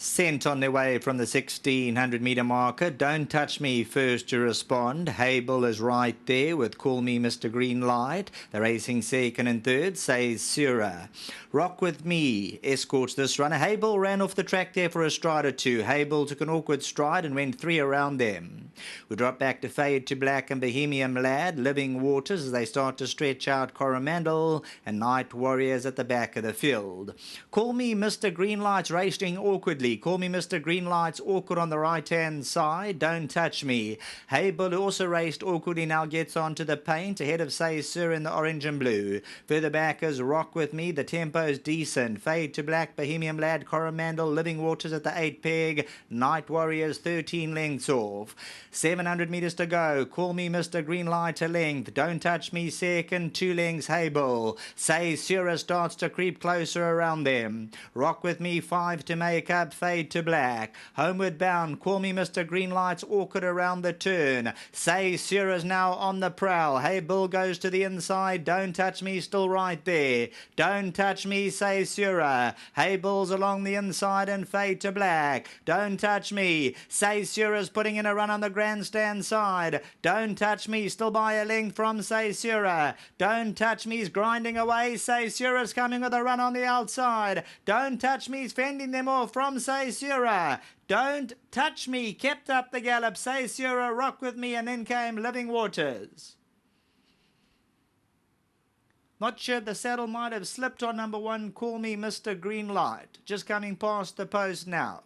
Sent on their way from the 1600-metre marker. Don't Touch Me first to respond. Hable is right there with Call Me Mr. Green Light. The racing second and third, Says Sura. Rock With Me escorts this runner. Hable ran off the track there for a stride or two. Hable took an awkward stride and went 3 around them. We drop back to Fade to Black and Bohemian Lad. Living Waters as they start to stretch out Coromandel and Night Warriors at the back of the field. Call Me Mr. Green Light's racing awkwardly. Call Me Mr. Green Light's awkward on the right-hand side. Don't Touch Me. Hable, who also raced awkwardly, now gets onto the paint ahead of Say Sir in the orange and blue. Further back is Rock With Me. The tempo's decent. Fade to Black, Bohemian Lad, Coromandel, Living Waters at the 8 peg. Night Warriors 13 lengths off. 700 metres to go. Call Me Mr. Green Light a length. Don't Touch Me second. 2 lengths Hable. Say Sura starts to creep closer around them. Rock With Me 5 to make up. Fade to Black. Homeward Bound. Call Me Mr. Green Light's awkward around the turn. Say Sura's now on the prowl. Hable goes to the inside. Don't Touch Me still right there. Don't Touch Me, Say Sura. Hable's along the inside and Fade to Black. Don't Touch Me. Say Sura's putting in a run on the grandstand side. Don't Touch Me still by a length from Say Sura. Don't Touch Me's grinding away. Say Sura's coming with a run on the outside. Don't Touch Me's fending them off from Say Sura. Don't Touch Me kept up the gallop. Say Sura, Rock With Me, and then came Living Waters. Not sure, the saddle might have slipped on number 1, Call Me Mr. Green Light. Just coming past the post now.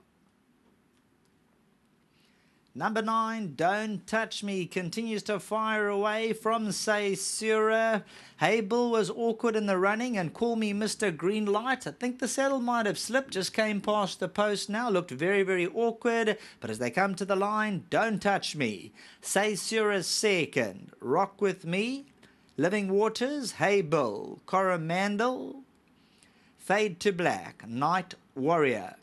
Number 9, Don't Touch Me, continues to fire away from Say Sura. Hable was awkward in the running and Call Me Mr. Green Light. I think the saddle might have slipped, just came past the post now. Looked very, very awkward. But as they come to the line, Don't Touch Me. Say Sura's second. Rock With Me. Living Waters. Hable. Coromandel. Fade to Black. Night Warrior.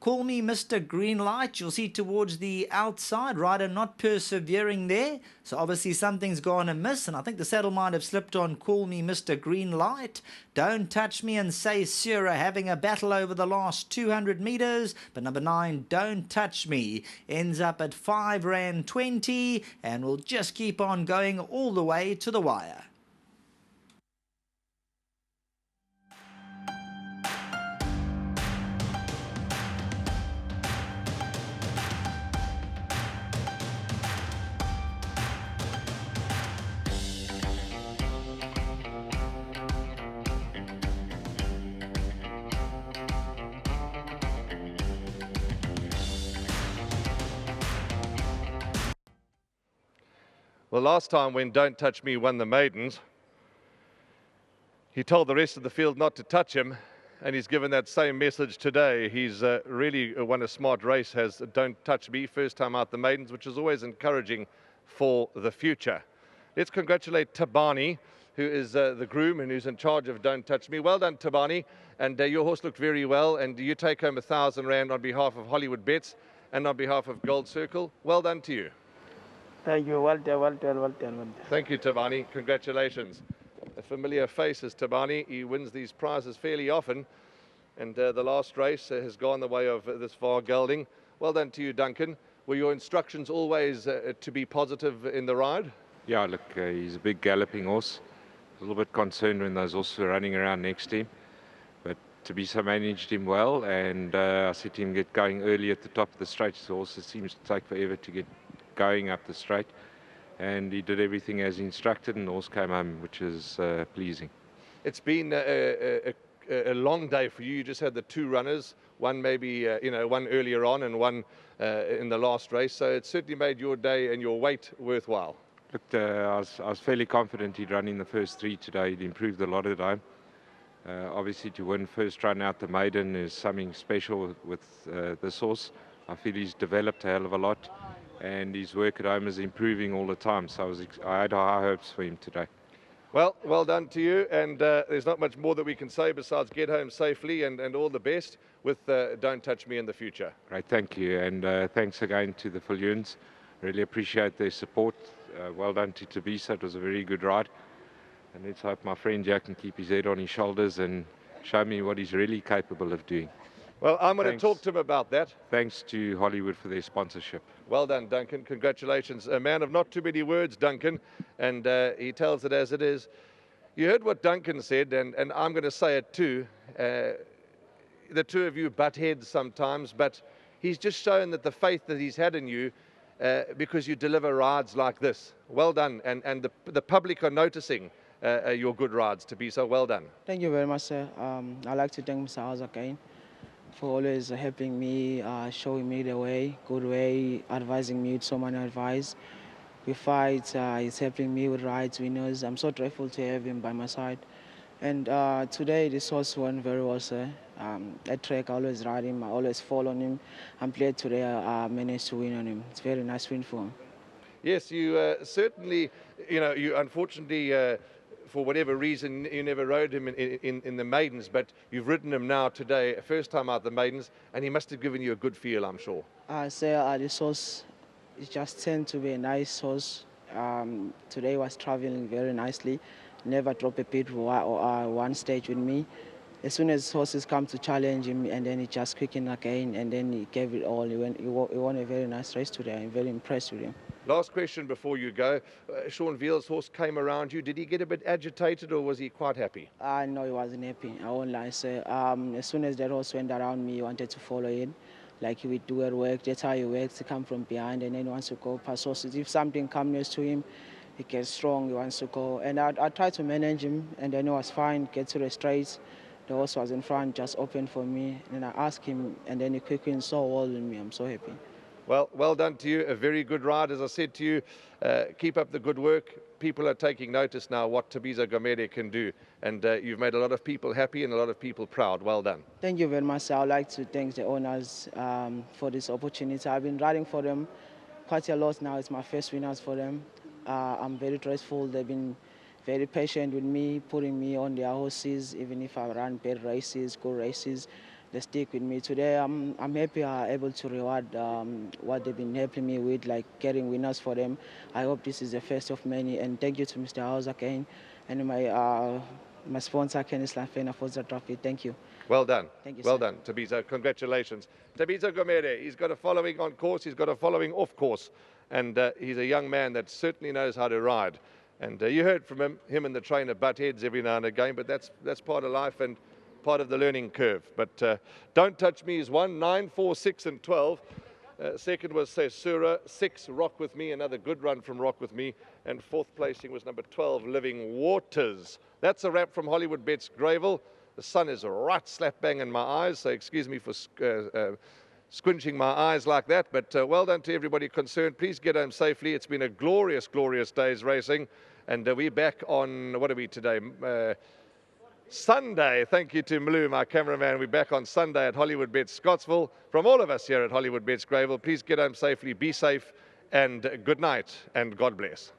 Call Me Mr. Green Light, you'll see towards the outside, rider not persevering there. So obviously something's gone amiss, and I think the saddle might have slipped on Call Me Mr. Green Light. Don't Touch Me and Say Sura having a battle over the last 200 metres. But number 9, Don't Touch Me, ends up at 5 Rand 20 and will just keep on going all the way to the wire. Well, last time when Don't Touch Me won the maidens, he told the rest of the field not to touch him, and he's given that same message today. He's really won a smart race, has Don't Touch Me, first time out the maidens, which is always encouraging for the future. Let's congratulate Tabani, who is the groom and who's in charge of Don't Touch Me. Well done, Tabani, and your horse looked very well, and you take home 1,000 Rand on behalf of Hollywoodbets and on behalf of Gold Circle. Well done to you. Thank you, well done. Thank you, Tabani. Congratulations. A familiar face is Tabani. He wins these prizes fairly often, and the last race has gone the way of this VAR gelding. Well done to you, Duncan. Were your instructions always to be positive in the ride? Yeah, look, he's a big galloping horse. A little bit concerned when those horses were running around next to him, but Tabisa managed him well, and I said to him, get going early at the top of the straight. The horse seems to take forever to get going up the straight, and he did everything as instructed, and the horse came home, which is pleasing. It's been a long day for you. You just had the 2 runners, one maybe one earlier on and one in the last race, so it certainly made your day and your weight worthwhile. Look, I was fairly confident he'd run in the first 3 today. He'd improved a lot of the time. Obviously to win first run out the maiden is something special with this horse. I feel he's developed a hell of a lot, and his work at home is improving all the time, so I had high hopes for him today. Well done to you, and there's not much more that we can say besides get home safely and all the best with Don't Touch Me in the future. Great, thank you, and thanks again to the Fillions. Really appreciate their support. Well done to Tabisa, it was a very good ride, and let's hope my friend Jack can keep his head on his shoulders and show me what he's really capable of doing. Well, I'm going to Thanks. talk to him about that. Thanks to Hollywood for their sponsorship. Well done, Duncan. Congratulations. A man of not too many words, Duncan, and he tells it as it is. You heard what Duncan said, and I'm going to say it too. The two of you butt heads sometimes, but he's just shown that the faith that he's had in you because you deliver rides like this. Well done, and the public are noticing your good rides, to be so well done. Thank you very much, sir. I'd like to thank Mr. House again for always helping me, showing me the way, good way, advising me with so many advice. We fight, he's helping me with rides, winners. I'm so grateful to have him by my side. And today, this horse went very well, sir. At track, I always ride him, I always fall on him. I'm glad today I managed to win on him. It's a very nice win for him. Yes, you certainly, you unfortunately, for whatever reason, you never rode him in the maidens, but you've ridden him now today, first time out the maidens, and he must have given you a good feel, I'm sure. Sir, this horse, it just turned to be a nice horse. Today was traveling very nicely, never dropped a beat or one stage with me. As soon as horses come to challenge him, and then he just quickened again, and then he gave it all. He won a very nice race today. I'm very impressed with him. Last question before you go. Sean Veal's horse came around you. Did he get a bit agitated or was he quite happy? No, he wasn't happy. I won't lie, sir. As soon as that horse went around me, he wanted to follow in. Like he would do at work. That's how he works. He comes from behind and then he wants to go past horses. If something comes next to him, he gets strong, he wants to go. And I tried to manage him and then he was fine, get to the straights. The horse was in front, just opened for me. And I asked him and then he quickened so well in me. I'm so happy. Well done to you. A very good ride, as I said to you. Keep up the good work. People are taking notice now what Thabiso Gomede can do. And you've made a lot of people happy and a lot of people proud. Well done. Thank you very much. I would like to thank the owners for this opportunity. I've been riding for them quite a lot now. It's my first winners for them. I'm very grateful. They've been very patient with me, putting me on their horses, even if I run bad races, good races. They stick with me. Today, I'm happy I'm able to reward what they've been helping me with, like getting winners for them. I hope this is the first of many. And thank you to Mr. House again and my sponsor, Kennis Lafena, for the trophy. Thank you. Well done. Thank you, well sir. done, Thabiso. Congratulations. Thabiso Gomede, he's got a following on course, he's got a following off course. And he's a young man that certainly knows how to ride. And you heard from him and the trainer butt heads every now and again, but that's part of life and part of the learning curve. But Don't Touch Me is 1, 9, 4, 6 and 12. Second was Sura, 6 Rock With Me, another good run from Rock With Me. And fourth placing was number 12, Living Waters. That's a wrap from Hollywoodbets Greyville. The sun is right slap bang in my eyes, so excuse me for squinching my eyes like that. But well done to everybody concerned. Please get home safely. It's been a glorious, glorious day's racing. And we're back on, what are we today? Sunday. Thank you to Mlu, my cameraman. We're back on Sunday at Hollywoodbets Scottsville. From all of us here at Hollywoodbets Greyville, please get home safely, be safe, and good night, and God bless.